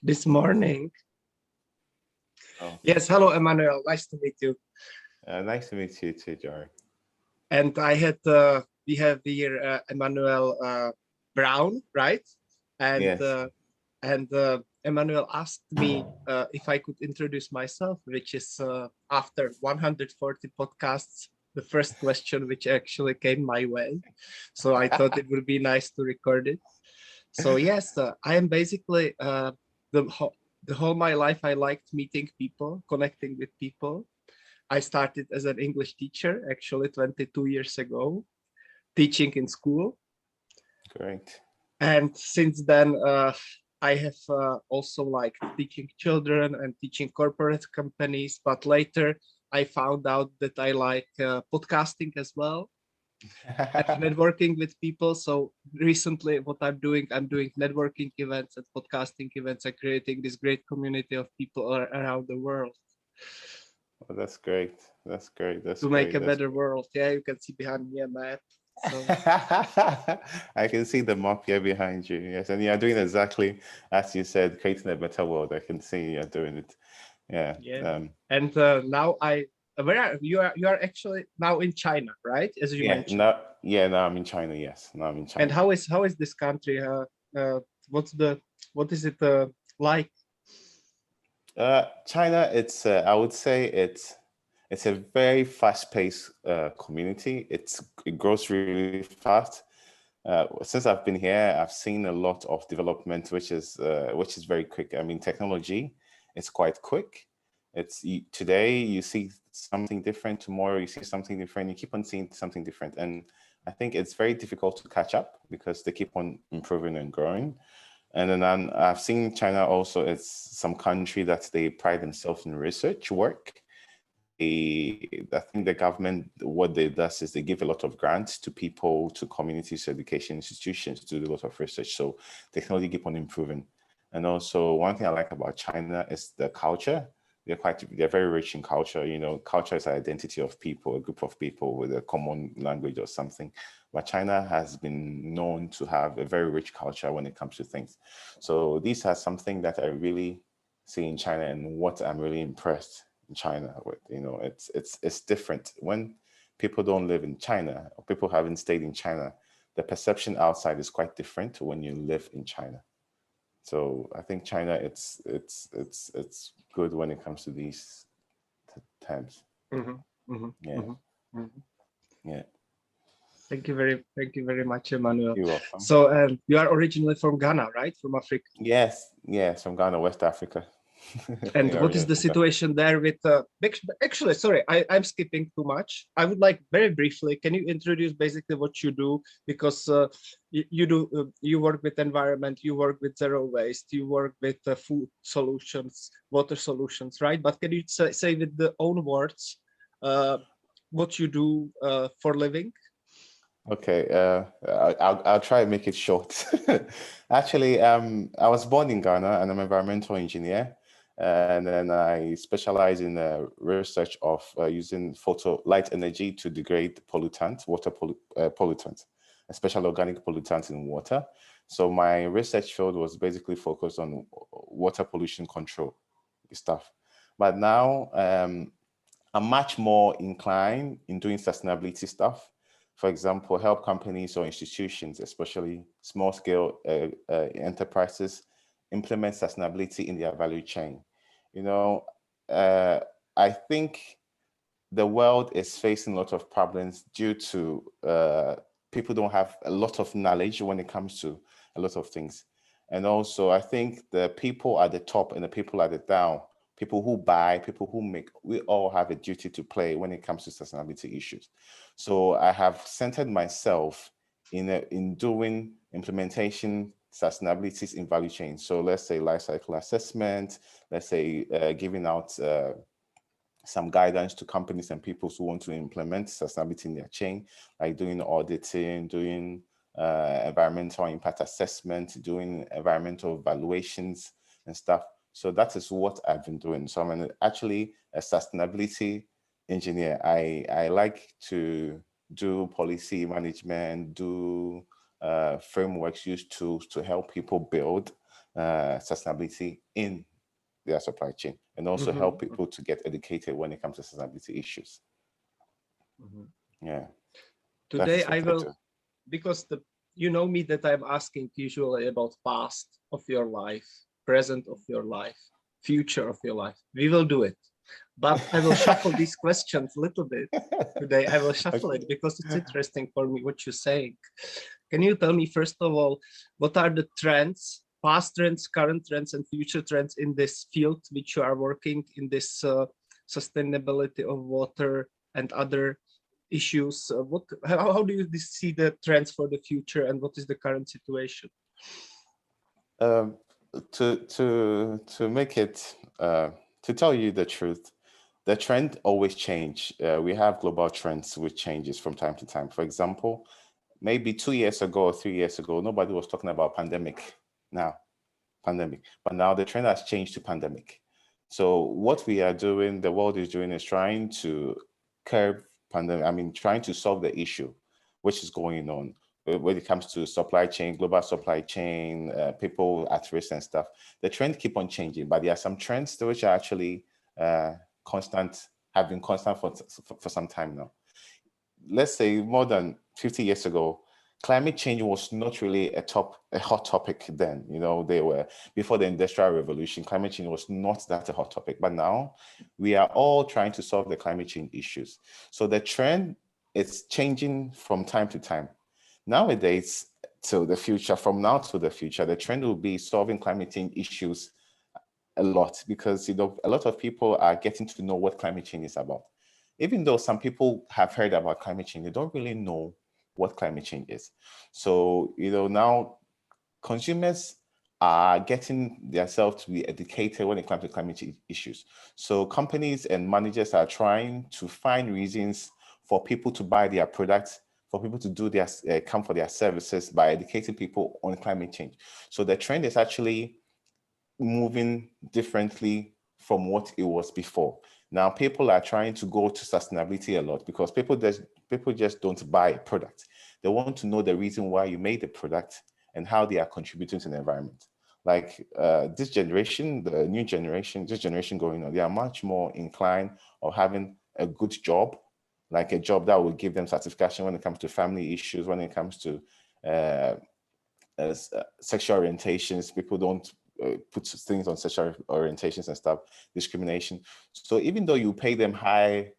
this morning. Oh, Yes, hello, Emmanuel. Nice to meet you. nice to meet you too, Jory. And we have here Emmanuel Brown, right? And Yes. Emmanuel asked me if I could introduce myself, which is after 140 podcasts, the first question which actually came my way. So I thought it would be nice to record it. So yes, I am basically the whole, the whole my life I liked meeting people, connecting with people. I started as an English teacher actually 22 years ago, teaching in school, Great. and since then I have also like teaching children and teaching corporate companies. But later I found out that I like podcasting as well and networking with people. So recently what I'm doing networking events and podcasting events and creating this great community of people around the world Oh, that's great. That's great. That's to make great. a That's better world. Yeah, you can see behind me a map. So I can see the map here behind you. Yes, and you're doing exactly as you said, creating a better world. I can see you're doing it. Yeah. yeah. And now where are you? You are actually now in China, right? As you Yeah. mentioned. Now I'm in China. Yes. Now I'm in And China. how is this country? What's the what is it like? China, I would say it's a very fast-paced community. It grows really fast. Since I've been here, I've seen a lot of development, which is very quick. I mean, technology is quite quick. Today you see something different, tomorrow you see something different. You keep on seeing something different, and I think it's very difficult to catch up because they keep on improving and growing. And then I've seen China also. It's some country that they pride themselves in research work. I think the government, what they does is they give a lot of grants to people, to communities, education institutions to do a lot of research. So technology keep on improving. And also one thing I like about China is the culture. They're very rich in culture. You know, culture is an identity of people, a group of people with a common language or something. But China has been known to have a very rich culture when it comes to things. So these are something that I really see in China and what I'm really impressed in China with. You know, it's different when people don't live in China or people haven't stayed in China. The perception outside is quite different to when you live in China. So I think China, it's good when it comes to these terms. Mhm, mhm, Yeah, mhm, mhm. yeah. Thank you very much, Emmanuel. You're welcome. So you are originally from Ghana, right? From Africa. Yes, yes, from Ghana, West Africa. And Yeah, what is originally the from Ghana. situation there with actually, sorry, I'm skipping too much. I would like very briefly, can you introduce basically what you do? Because you do you work with environment, you work with zero waste, you work with food solutions, water solutions, right? But can you say with the own words uh, what you do for living? Okay, I'll try and make it short. Actually, I was born in Ghana and I'm an environmental engineer, and then I specialize in research of using photo light energy to degrade pollutants, pollutants, especially organic pollutants in water. So my research field was basically focused on water pollution control stuff. But now I'm much more inclined in doing sustainability stuff. For example, help companies or institutions, especially small scale enterprises, implement sustainability in their value chain. You know, uh, I think the world is facing a lot of problems due to people don't have a lot of knowledge when it comes to a lot of things. And also, I think the people at the top and the people at the down, people who buy, people who make, we all have a duty to play when it comes to sustainability issues. So I have centered myself in doing implementation sustainabilities in value chain. So let's say life cycle assessment, let's say giving out some guidance to companies and people who want to implement sustainability in their chain, like doing auditing, doing environmental impact assessment, doing environmental evaluations and stuff. So that is what I've been doing. So actually a sustainability engineer. I like to do policy management, do frameworks, use tools to help people build sustainability in their supply chain, and also help people to get educated when it comes to sustainability issues. Yeah. Today I will, because you know me that I'm asking usually about past of your life, present of your life, future of your life. We will do it, but I will shuffle these questions a little bit today. I will shuffle it because it's interesting for me what you're saying. Can you tell me first of all, what are the trends, past trends, current trends, and future trends in this field which you are working in, this sustainability of water and other issues? How do you see the trends for the future, and what is the current situation? To make it to tell you the truth, the trend always change. We have global trends which changes from time to time. For example, maybe 2 years ago or 3 years ago, nobody was talking about pandemic. But now the trend has changed to pandemic. So what we are doing, the world is doing, is trying to curb pandemic. I mean, trying to solve the issue which is going on when it comes to supply chain, global supply chain, people at risk and stuff. The trend keep on changing, but there are some trends which are actually constant, have been constant for some time now. Let's say more than 50 years ago, climate change was not really a hot topic then. You know, they were before the Industrial Revolution. Climate change was not that a hot topic, but now we are all trying to solve the climate change issues. So the trend is changing from time to time. Nowadays, to the future, from now to the future, the trend will be solving climate change issues a lot, because a lot of people are getting to know what climate change is about. Even though some people have heard about climate change, they don't really know what climate change is. So, now consumers are getting themselves to be educated when it comes to climate change issues. So companies and managers are trying to find reasons for people to buy their products, for people to do their come for their services by educating people on climate change. So the trend is actually moving differently from what it was before. Now people are trying to go to sustainability a lot, because people just don't buy a product. They want to know the reason why you made the product and how they are contributing to the environment. Like this generation, the new generation, this generation going on, they are much more inclined of having a good job, like a job that will give them satisfaction when it comes to family issues, when it comes to sexual orientations. People don't put things on sexual orientations and stuff, discrimination. So even though you pay them higher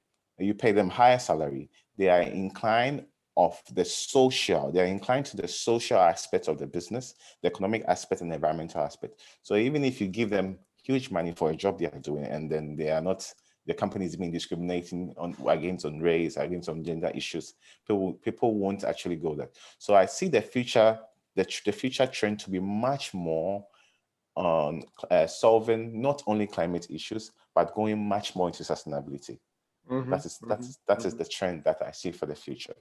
salary, they are inclined they're inclined to the social aspect of the business, the economic aspect and the environmental aspect. So even if you give them huge money for a job they are doing, and then the company is being discriminating against on race, against on gender issues, people won't actually go there. So I see the future trend to be much more on solving not only climate issues, but going much more into sustainability. That is the trend that I see for the future.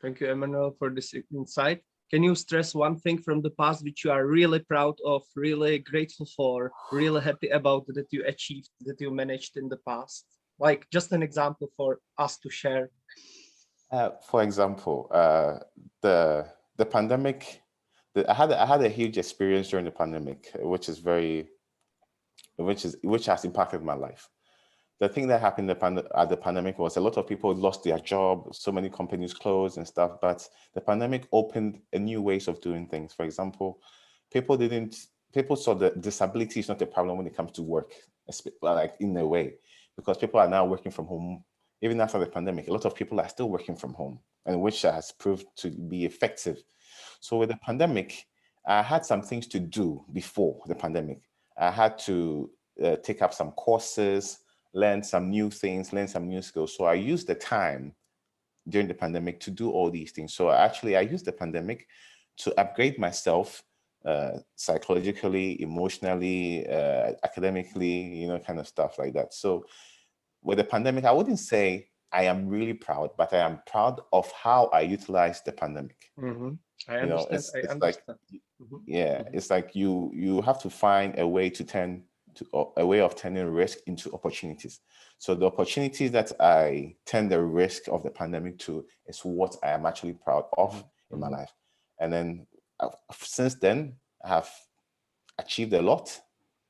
Thank you, Emmanuel, for this insight. Can you stress one thing from the past which you are really proud of, really grateful for, really happy about, that you achieved, that you managed in the past? Like just an example for us to share. For example, the pandemic. I had a huge experience during the pandemic, which has impacted my life. The thing that happened at the pandemic was a lot of people lost their job, so many companies closed and stuff, but the pandemic opened a new ways of doing things. For example, people saw that disability is not a problem when it comes to work, like in a way, because people are now working from home. Even after the pandemic, a lot of people are still working from home, and which has proved to be effective. So with the pandemic, I had some things to do before the pandemic. I had to take up some courses, learn some new things, learn some new skills. So I used the time during the pandemic to do all these things. So I used the pandemic to upgrade myself psychologically, emotionally, academically, kind of stuff like that. So with the pandemic, I wouldn't say I am really proud, but I am proud of how I utilized the pandemic. I understand. It's like you have to find a way a way of turning risk into opportunities. So the opportunities that I turn the risk of the pandemic to is what I am actually proud of in my life. And then since then, I have achieved a lot.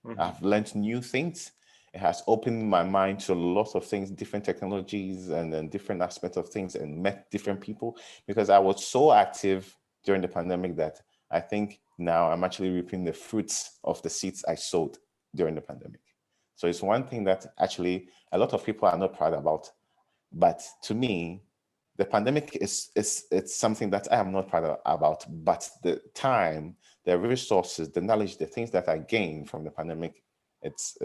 Mhm. I've learned new things. It has opened my mind to a lot of things, different technologies and then different aspects of things, and met different people, because I was so active during the pandemic that I think now I'm actually reaping the fruits of the seeds I sowed during the pandemic. So it's one thing that actually a lot of people are not proud about. But to me, the pandemic is it's something that I am not proud about. But the time, the resources, the knowledge, the things that I gained from the pandemic, it's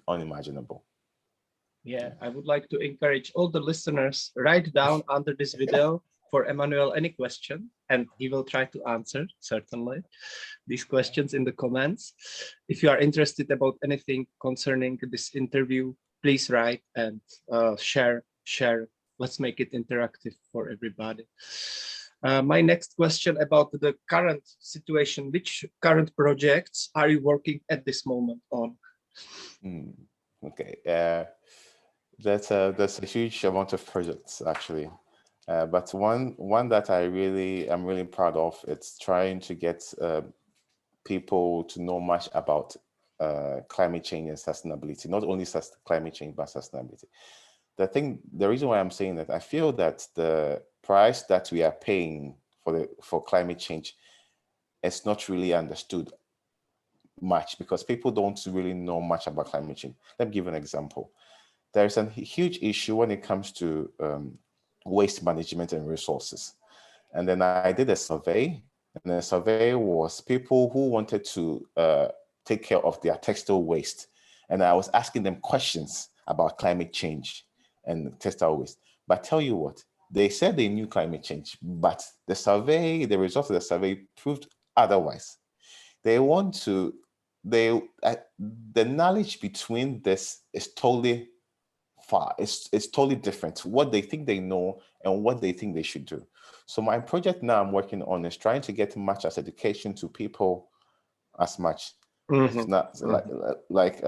unimaginable. Yeah, I would like to encourage all the listeners, write down under this video for Emmanuel any question, and he will try to answer, certainly, these questions in the comments. If you are interested about anything concerning this interview, please write and share. Let's make it interactive for everybody. My next question about the current situation: which current projects are you working at this moment on? Okay, that's a huge amount of projects actually. But one that I'm really proud of, it's trying to get people to know much about climate change and sustainability. Not only climate change, but sustainability. The reason why I'm saying that, I feel that the price that we are paying for climate change is not really understood much, because people don't really know much about climate change. Let me give an example. There's a huge issue when it comes to waste management and resources. And then I did a survey, and the survey was people who wanted to take care of their textile waste. And I was asking them questions about climate change and textile waste. But tell you what, they said they knew climate change, but the results of the survey proved otherwise. They want to, the knowledge between this is totally far. It's totally different. What they think they know and what they think they should do. So my project now I'm working on is trying to get much as education to people as much. It's not like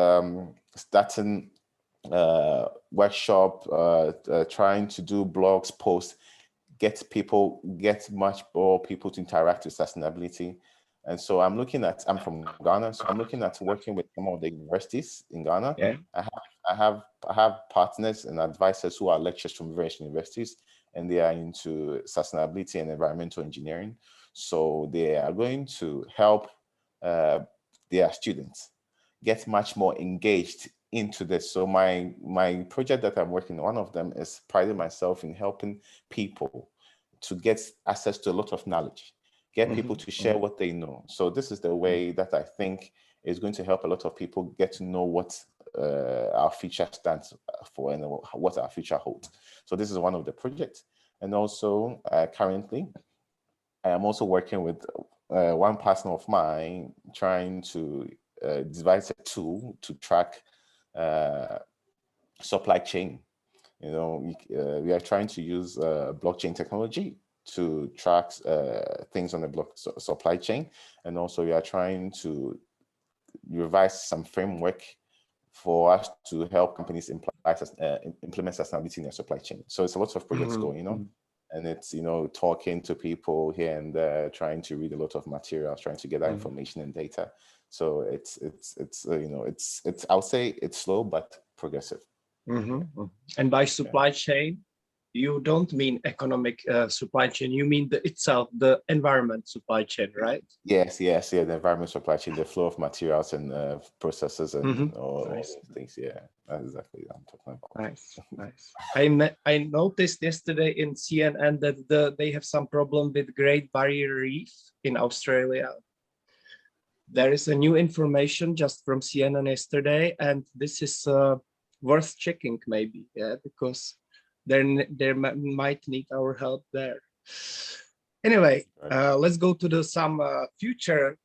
starting workshop, trying to do blogs, posts, get much more people to interact with sustainability. And so I'm from Ghana, so I'm looking at working with some of the universities in Ghana. Yeah. I have partners and advisors who are lecturers from various universities, and they are into sustainability and environmental engineering. So they are going to help their students get much more engaged into this. So my project that I'm working on, one of them is priding myself in helping people to get access to a lot of knowledge, get people to share what they know. So this is the way that I think is going to help a lot of people get to know what our future stands for and what our future holds. So this is one of the projects. And also currently, I am also working with one partner of mine trying to devise a tool to track supply chain. You know, we are trying to use blockchain technology to track things on the supply chain, and also we are trying to revise some framework for us to help companies implement sustainability in their supply chain. So it's a lot of projects going on, and it's talking to people here and there, trying to read a lot of materials, trying to get that information and data. So it's I'll say it's slow but progressive. And by supply chain, you don't mean economic supply chain, you mean the environment supply chain, right? Yes, the environment supply chain, the flow of materials and processes and all Nice. those things. Yeah, that's exactly what I'm talking about. Nice. I noticed yesterday in CNN that they have some problem with Great Barrier Reef in Australia. There is a new information just from CNN yesterday, and this is worth checking maybe, because they might need our help there. Anyway, let's go to some future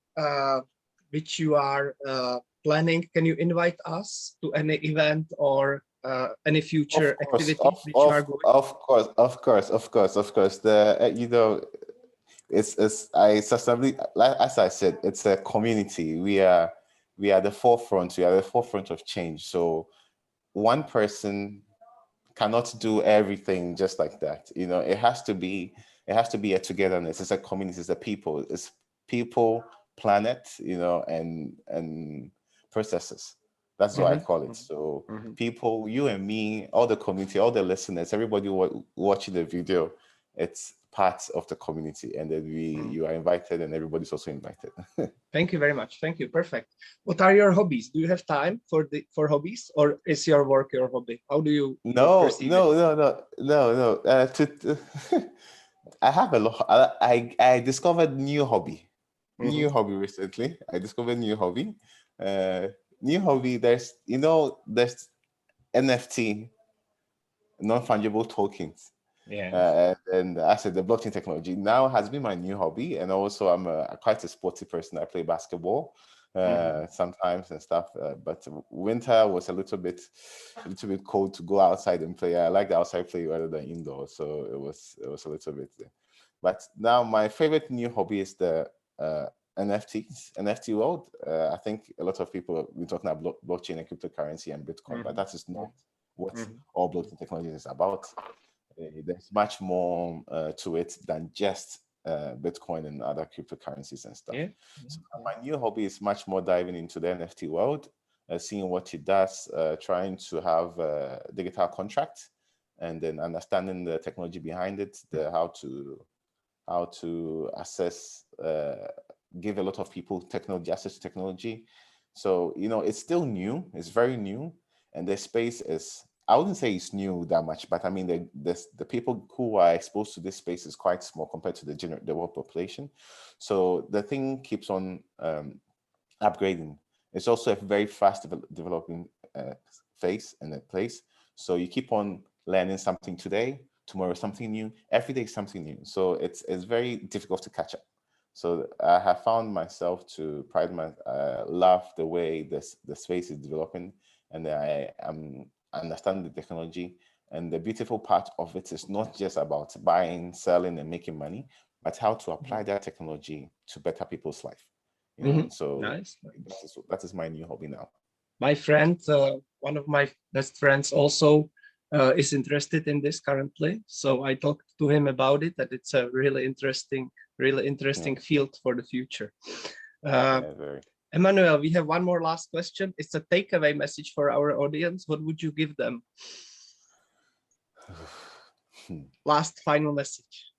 which you are planning. Can you invite us to any event or any future activity which you are going? Of course. It's sustainably, as I said, it's a community. We are the forefront. We are the forefront of change. So one person cannot do everything just like that. It has to be a togetherness. It's a community. It's a people. It's people planet, and processes. That's what I call it. So people, you and me, all the community, all the listeners, everybody watching the video, it's part of the community, and then you are invited, and everybody's also invited. Thank you very much. Thank you. Perfect. What are your hobbies? Do you have time for hobbies, or is your work your hobby? How do you perceive it? I have a lot. I discovered new hobby recently. I discovered new hobby. New hobby. There's NFT, non-fungible tokens. Yeah. And I said the blockchain technology now has been my new hobby, and also I'm quite a sporty person. I play basketball sometimes and stuff, but winter was a little bit cold to go outside and play. I like the outside play rather than indoor, so it was a little bit there. But now my favorite new hobby is the NFT world. I think a lot of people have been talking about blockchain and cryptocurrency and Bitcoin, but that is not what all blockchain technology is about. There's much more to it than just Bitcoin and other cryptocurrencies and stuff. So my new hobby is much more diving into the NFT world, seeing what it does, trying to have digital contracts, and then understanding the technology behind it, how to access, give a lot of people access to technology. So, it's still new, it's very new, and the space is, I wouldn't say it's new that much, but I mean, the people who are exposed to this space is quite small compared to the world population. So the thing keeps on upgrading. It's also a very fast developing phase and a place. So you keep on learning something today, tomorrow something new, every day something new. So it's very difficult to catch up. So I have found myself to love the way the space is developing, and I am understand the technology. And the beautiful part of it is not just about buying, selling, and making money, but how to apply that technology to better people's life. So nice. That is my new hobby now. My friend, one of my best friends, also is interested in this currently. So I talked to him about it, that it's a really interesting field for the future. Emmanuel, we have one more last question. It's a takeaway message for our audience. What would you give them? Last final message.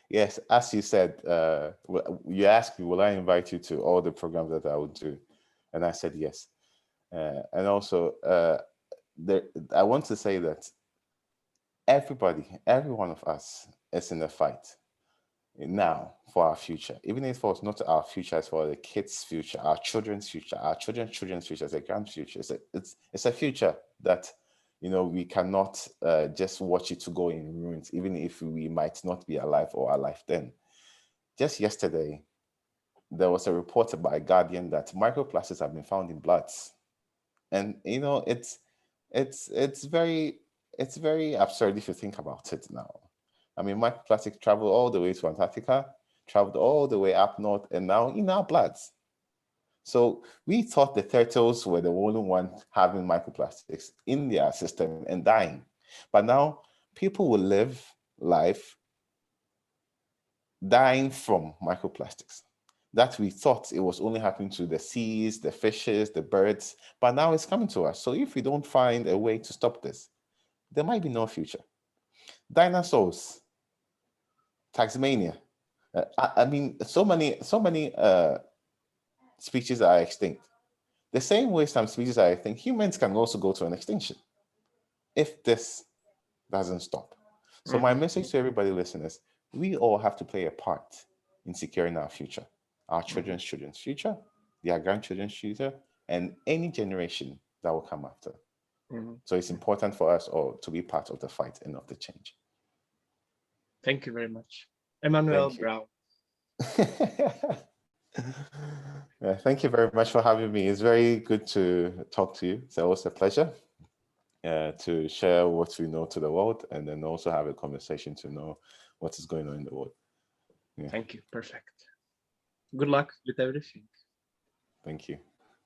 Yes, as you said, you asked me, will I invite you to all the programs that I would do? And I said yes. And also, I want to say that every one of us is in a fight now for our future. Even if it's not our future, it's for the kids' future, our children's future, our children's future, the grand future. It's a future that we cannot just watch it to go in ruins, even if we might not be alive or alive then. Just yesterday, there was a report by Guardian that microplastics have been found in bloods, and it's very absurd if you think about it now. I mean, microplastics travel all the way to Antarctica, traveled all the way up north, and now in our bloods. So we thought the turtles were the only ones having microplastics in their system and dying. But now people will live life dying from microplastics. That we thought it was only happening to the seas, the fishes, the birds, but now it's coming to us. So if we don't find a way to stop this, there might be no future. Dinosaurs, Tasmania. I mean, so many species are extinct. The same way some species are extinct, humans can also go to an extinction if this doesn't stop. So my message to everybody listeners, we all have to play a part in securing our future, our children's future, their grandchildren's future, and any generation that will come after. So it's important for us all to be part of the fight and of the change. Thank you very much. Emmanuel Brown. Yeah, thank you very much for having me. It's very good to talk to you. It's always a pleasure to share what we know to the world, and then also have a conversation to know what is going on in the world. Yeah. Thank you. Perfect. Good luck with everything. Thank you.